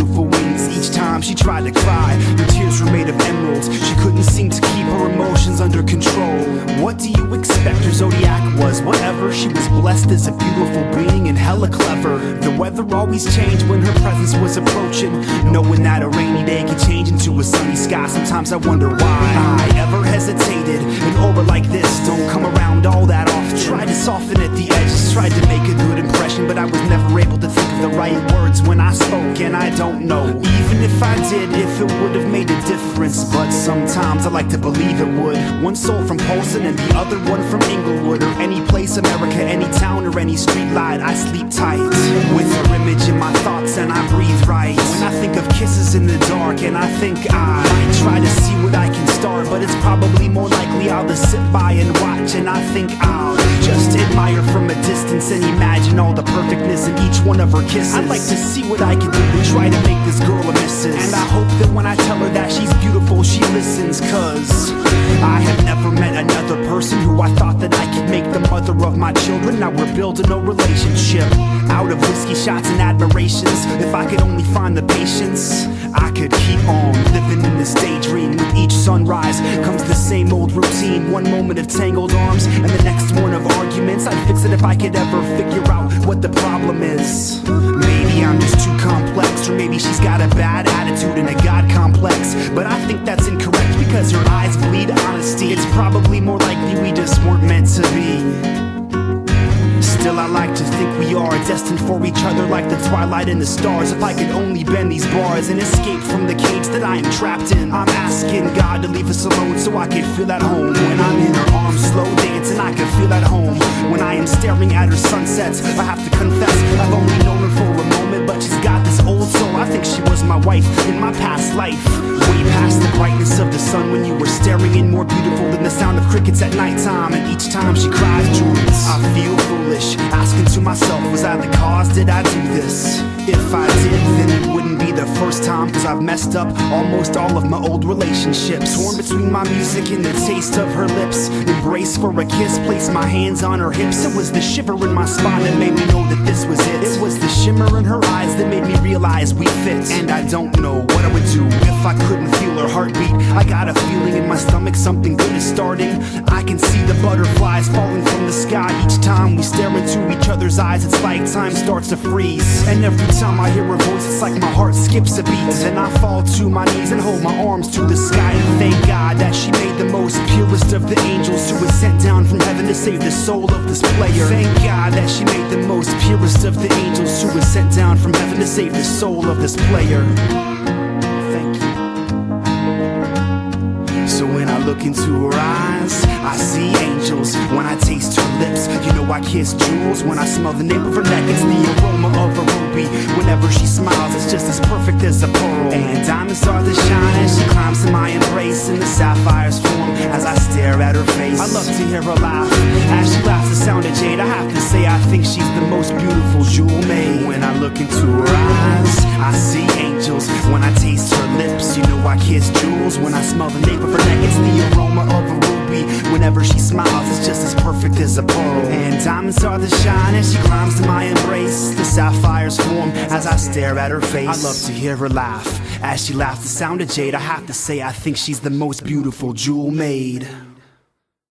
beautiful wings. Each time she tried to cry, her tears were made of emeralds. She couldn't seem to keep her emotions under control. What do you expect her zodiac was? Whatever, she was blessed as a beautiful being and hella clever. The weather always changed when her presence was approaching, knowing that a rainy day could change into a sunny sky. Sometimes I wonder why I ever hesitated. An aura like this don't come around all that often. Tried to soften at the edges, tried to make a good impression, but I was never able to think of the right words when I spoke, and I don't know even if I did, if it would have made a difference. But sometimes I like to believe it would. One soul from Polson and the other one from Inglewood, or any place, America, any town or any street light. I sleep tight with her image in my thoughts and I breathe right. When I think of kisses in the dark, and I think I might try to see what I can start, but it's probably more likely I'll just sit by and watch. And I think I'll just admire from a distance and imagine all the perfectness in each one of her kisses. I'd like to see what I can do to try to make this girl a missus. And I hope that when I tell her that she's beautiful, she listens. Cause I have never met another person who I thought that I could make the mother of my children. Now we're building a relationship out of whiskey shots and admirations. If I could only find the patience, I could keep on living in this daydream. With each sunrise comes the same old routine. One moment of tangled arms and the next one of arguments. I'd fix it if I could ever figure out what the problem is. Maybe I'm just too complex, or maybe she's got a bad attitude and a god complex. But I think that's incorrect because her eyes bleed honesty. It's probably more likely we just weren't meant to be. Still, I like to think we are destined for each other like the twilight and the stars. If I could only bend these bars and escape from the cage that I am trapped in. I'm asking God to leave us alone so I can feel at home. When I'm in her arms slow dancing, I can feel at home. When I am staring at her sunsets, I have to confess I've only known her for a moment, but she's got this old soul. I think she was my wife in my past life. Way past the brightness of the sun when you were staring in, more beautiful than the sound of crickets at nighttime. And each time she cries, Jules, I feel foolish, asking to myself, was I the cause? Did I do this? If I did, then it wouldn't be the first time, cause I've messed up almost all of my old relationships. Torn between my music and the taste of her lips. Embrace for a kiss, place my hands on her hips. It was the shiver in my spine that made me know that this was it. It was the shimmer in her eyes that made me realize we fit. And I don't know what I would do if I couldn't feel her heartbeat. I got a feeling in my stomach something good is starting. I can see the butterflies falling from the sky. Each time we stare into each other's eyes, it's like time starts to freeze. And every time I hear her voice, it's like my heart skips a beat. Then I fall to my knees and hold my arms to the sky and thank God that she made the most purest of the angels who was sent down from heaven to save the soul of this player. Thank God that she made the most purest of the angels who was sent down from heaven to save the soul of this player. Thank you. So when I look into her eyes, I see angels. When I taste her lips, you know I kiss jewels. When I smell the nape of her neck, it's the aroma of a ruby. Whenever she smiles, it's just as perfect as a pearl. And diamonds are the shine as she climbs to my embrace, and the sapphires form as I stare at her face. I love to hear her laugh as she laughs the sound of jade. I have to say I think she's the most beautiful jewel made. When I look into her eyes, I see angels. When I taste her lips, you know I kiss jewels. When I smell the nape of her neck, it's the aroma of a ruby. Whenever she smiles, it's just as perfect as a pearl. And diamonds are the shine as she climbs to my embrace. The sapphires form as I stare at her face. I love to hear her laugh as she laughs the sound of jade. I have to say I think she's the most beautiful jewel made.